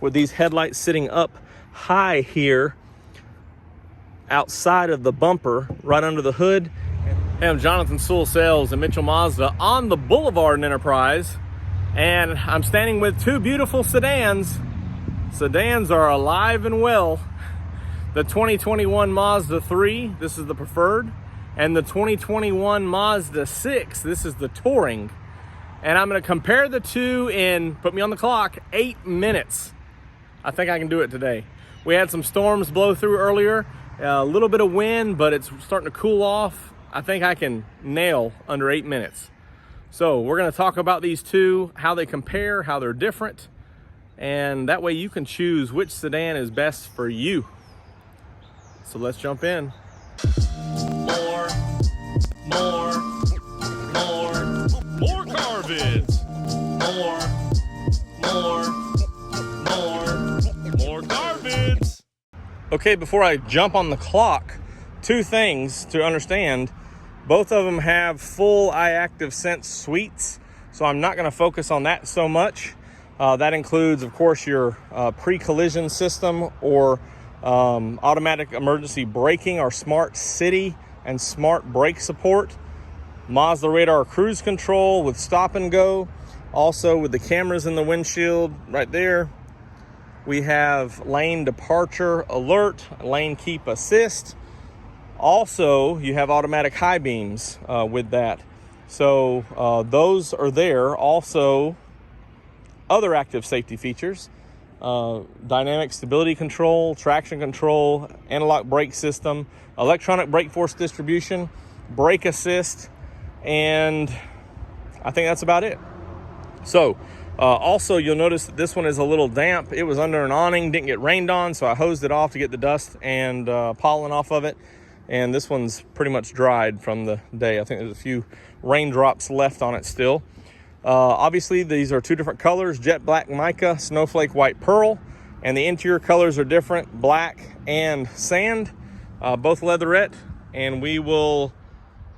with these headlights sitting up high here outside of the bumper, right under the hood. Hey, I'm Jonathan Sewell Sales and Mitchell Mazda on the Boulevard in Enterprise, and I'm standing with two beautiful sedans. Sedans are alive and well. The 2021 Mazda 3, this is the Preferred, and the 2021 Mazda 6, this is the Touring. And I'm gonna compare the two in, put me on the clock, 8 minutes. I think I can do it today. We had some storms blow through earlier, a little bit of wind, but it's starting to cool off. I think I can nail under 8 minutes. So we're gonna talk about these two, how they compare, how they're different, and that way you can choose which sedan is best for you. So let's jump in. More car vids. More car vids. Okay, before I jump on the clock, two things to understand. Both of them have full iActive Sense suites, so I'm not going to focus on that so much. That includes, of course, your pre-collision system or automatic emergency braking, or smart city and smart brake support. Mazda radar cruise control with stop and go. Also with the cameras in the windshield right there. We have lane departure alert, lane keep assist. Also, you have automatic high beams with that. So those are there. Also, other active safety features, dynamic stability control, traction control, anti-lock brake system, electronic brake force distribution, brake assist, and I think that's about it. So also you'll notice that this one is a little damp. It was under an awning, didn't get rained on, so I hosed it off to get the dust and pollen off of it. And this one's pretty much dried from the day. I think there's a few raindrops left on it still. Obviously, these are two different colors, jet black mica, snowflake white pearl, and the interior colors are different, black and sand, both leatherette, and we will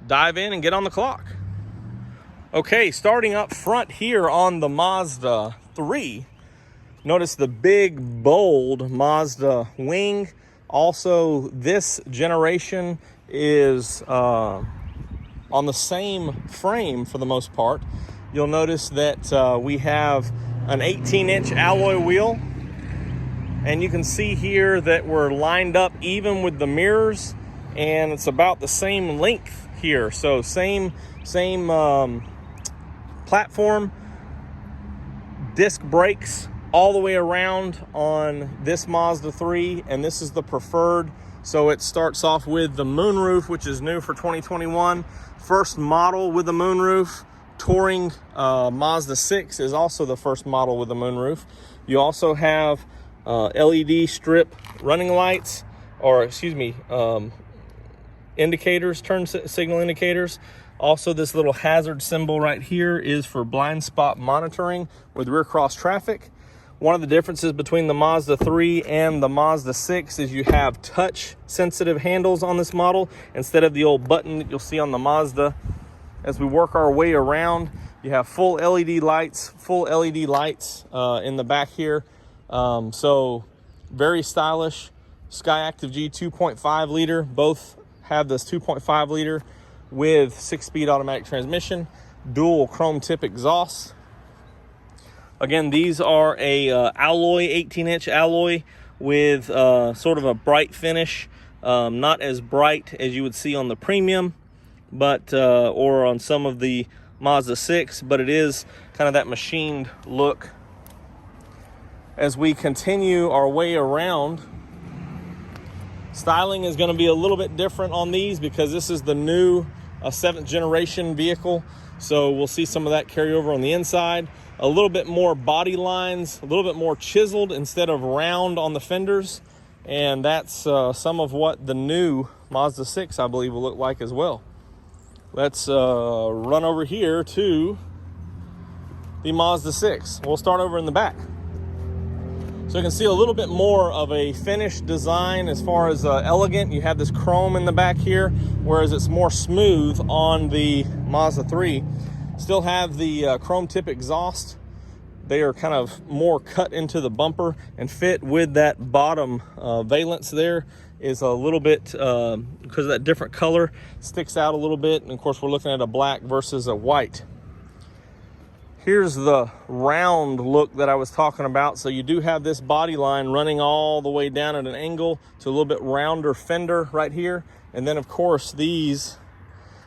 dive in and get on the clock. Okay, starting up front here on the Mazda 3, notice the big, bold Mazda wing. Also, this generation is on the same frame for the most part. You'll notice that we have an 18-inch alloy wheel, and you can see here that we're lined up even with the mirrors, and it's about the same length here. So same platform, disc brakes all the way around on this Mazda 3, and this is the Preferred. So it starts off with the moonroof, which is new for 2021. First model with the moonroof. Touring Mazda 6 is also the first model with the moonroof. You also have LED strip running lights, or excuse me, indicators, turn signal indicators. Also, this little hazard symbol right here is for blind spot monitoring with rear cross traffic. One of the differences between the Mazda 3 and the Mazda 6 is you have touch sensitive handles on this model instead of the old button that you'll see on the Mazda. As we work our way around, you have full LED lights in the back here. So very stylish. Skyactiv G 2.5 liter, both have this 2.5 liter with 6-speed automatic transmission, dual chrome tip exhaust. Again, these are a alloy, 18-inch alloy with sort of a bright finish. Not as bright as you would see on the premium, but or on some of the Mazda 6, but it is kind of that machined look. As we continue our way around, styling is going to be a little bit different on these because this is the new 7th generation vehicle. So we'll see some of that carry over on the inside. A little bit more body lines, a little bit more chiseled instead of round on the fenders. And that's some of what the new Mazda 6, I believe, will look like as well. Let's run over here to the Mazda 6. We'll start over in the back. So you can see a little bit more of a finished design as far as elegant. You have this chrome in the back here, whereas it's more smooth on the Mazda 3. Still have the chrome tip exhaust. They are kind of more cut into the bumper and fit with that bottom valance there is a little bit, because of that different color, sticks out a little bit. And of course, we're looking at a black versus a white. Here's the round look that I was talking about. So you do have this body line running all the way down at an angle to a little bit rounder fender right here. And then of course, these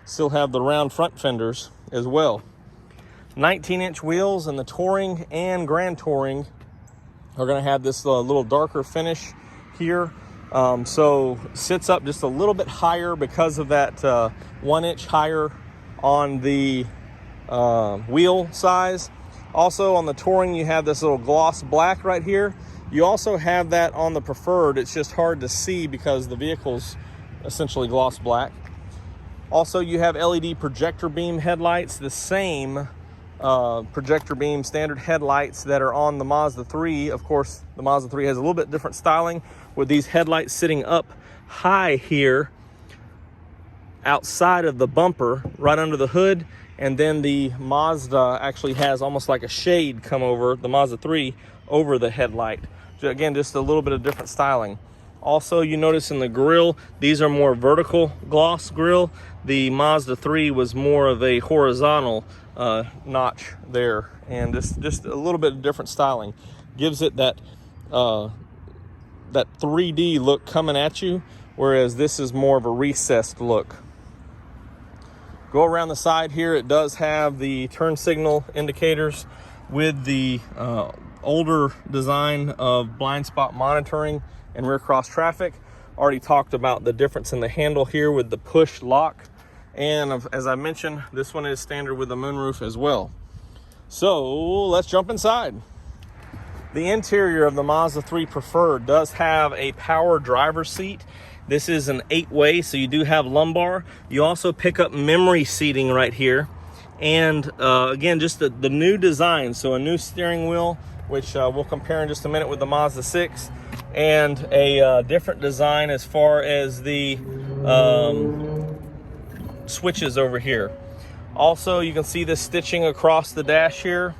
still have the round front fenders as well. 19-inch wheels, and the Touring and Grand Touring are going to have this little darker finish here. So sits up just a little bit higher because of that 1 inch higher on the wheel size. Also on the Touring, you have this little gloss black right here. You also have that on the Preferred. It's just hard to see because the vehicle's essentially gloss black. Also, you have LED projector beam headlights, the same projector beam standard headlights that are on the Mazda 3. Of course, the Mazda 3 has a little bit different styling with these headlights sitting up high here outside of the bumper, right under the hood. And then the Mazda actually has almost like a shade come over, the Mazda 3, over the headlight. Again, just a little bit of different styling. Also, you notice in the grille, these are more vertical gloss grille. The Mazda 3 was more of a horizontal notch there, and just a little bit of different styling. Gives it that 3D look coming at you, whereas this is more of a recessed look. Go around the side here, it does have the turn signal indicators with the older design of blind spot monitoring and rear cross traffic. Already talked about the difference in the handle here with the push lock. And as I mentioned, this one is standard with the moonroof as well. So let's jump inside. The interior of the Mazda 3 Preferred does have a power driver's seat. This is an 8-way, so you do have lumbar. You also pick up memory seating right here. And again, just the new design. So a new steering wheel, which we'll compare in just a minute with the Mazda 6. And a different design as far as the switches over here. Also, you can see the stitching across the dash here.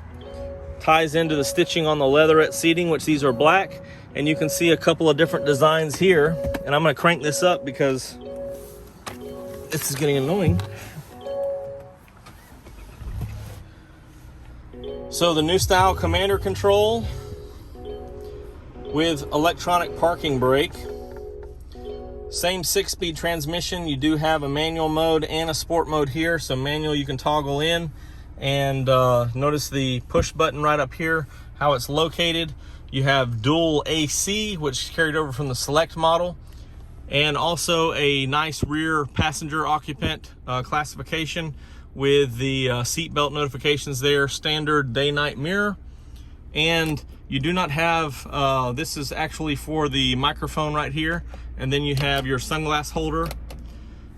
Ties into the stitching on the leatherette seating, which these are black. And you can see a couple of different designs here. And I'm going to crank this up because this is getting annoying. So the new style Commander control with electronic parking brake. Same 6-speed transmission. You do have a manual mode and a sport mode here. So manual you can toggle in. And notice the push button right up here, how it's located. You have dual AC, which is carried over from the Select model. And also a nice rear passenger occupant classification with the seatbelt notifications there, standard day-night mirror. And you do not have, this is actually for the microphone right here. And then you have your sunglass holder.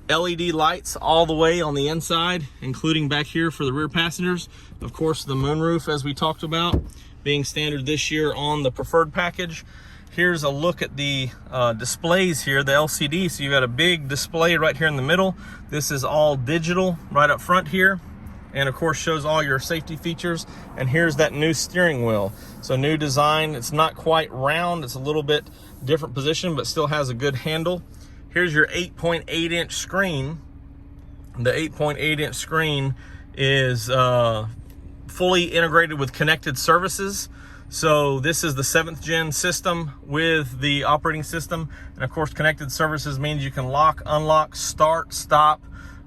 LED lights all the way on the inside, including back here for the rear passengers. Of course, the moonroof, as we talked about, being standard this year on the Preferred package. Here's a look at the displays here, the LCD. So you got a big display right here in the middle. This is all digital right up front here. And of course shows all your safety features. And here's that new steering wheel. So new design, it's not quite round, it's a little bit different position, but still has a good handle. Here's your 8.8-inch screen. The 8.8-inch screen is fully integrated with connected services. So this is the 7th gen system with the operating system. And of course, connected services means you can lock, unlock, start, stop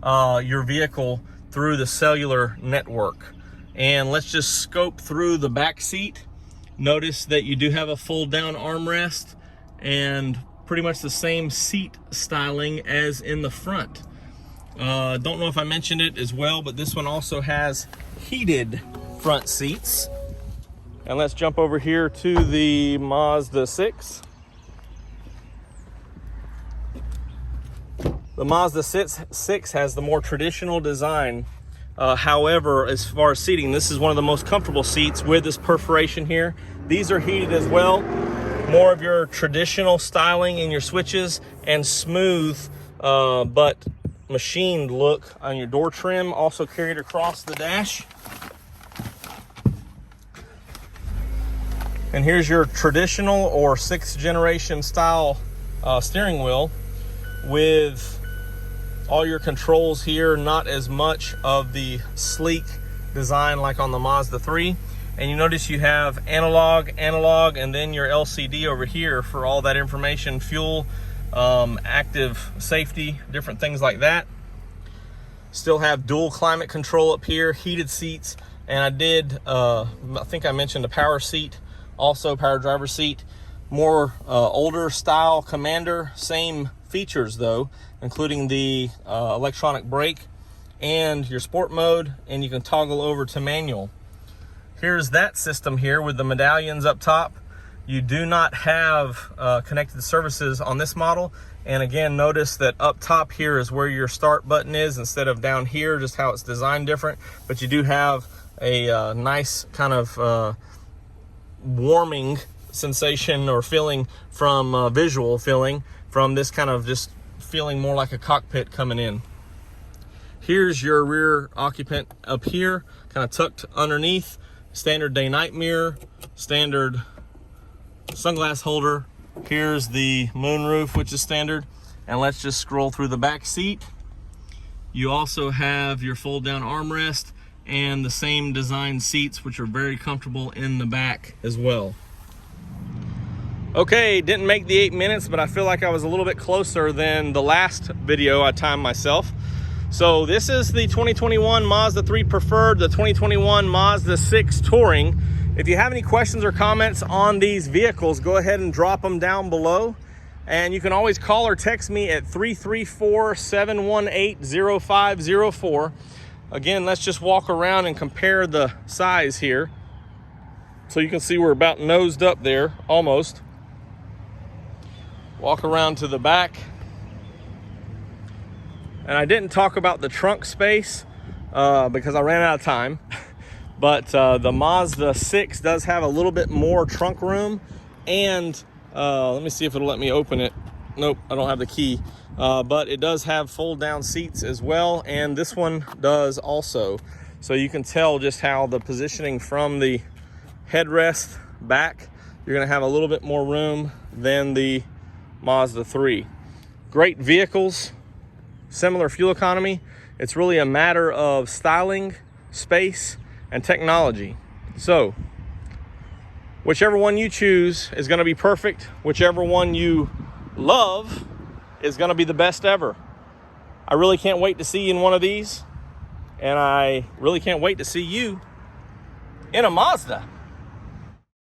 your vehicle through the cellular network. And let's just scope through the back seat. Notice that you do have a fold down armrest and pretty much the same seat styling as in the front. Don't know if I mentioned it as well, but this one also has heated front seats. And let's jump over here to the Mazda 6. The Mazda 6 has the more traditional design. However, as far as seating, this is one of the most comfortable seats with this perforation here. These are heated as well. More of your traditional styling in your switches and smooth but machined look on your door trim, also carried across the dash. And here's your traditional or 6th generation style steering wheel with all your controls here, not as much of the sleek design like on the Mazda 3. And you notice you have analog, and then your LCD over here for all that information, fuel, active safety, different things like that. Still have dual climate control up here, heated seats, and I think I mentioned a power seat, also power driver seat. More older style Commander, same features though, including the electronic brake and your sport mode, and you can toggle over to manual. Here's that system here with the medallions up top. You do not have connected services on this model. And again, notice that up top here is where your start button is instead of down here, just how it's designed different. But you do have a nice kind of warming sensation or feeling from visual feeling from this kind of just feeling more like a cockpit coming in. Here's your rear occupant up here, kind of tucked underneath. Standard day-night mirror, standard sunglass holder. Here's the moonroof, which is standard. And let's just scroll through the back seat. You also have your fold-down armrest and the same design seats, which are very comfortable in the back as well. Okay, didn't make the 8 minutes, but I feel like I was a little bit closer than the last video I timed myself. So this is the 2021 Mazda 3 Preferred, the 2021 Mazda6 Touring. If you have any questions or comments on these vehicles, go ahead and drop them down below. And you can always call or text me at 334-718-0504. Again, let's just walk around and compare the size here. So you can see we're about nosed up there, almost. Walk around to the back. And I didn't talk about the trunk space because I ran out of time. But the Mazda 6 does have a little bit more trunk room. And let me see if it'll let me open it. Nope, I don't have the key. But it does have fold down seats as well. And this one does also. So you can tell just how the positioning from the headrest back, you're gonna have a little bit more room than the Mazda 3. Great vehicles. Similar fuel economy. It's really a matter of styling, space, and technology. So whichever one you choose is going to be perfect. Whichever one you love is going to be the best ever. I really can't wait to see you in one of these, and I really can't wait to see you in a Mazda.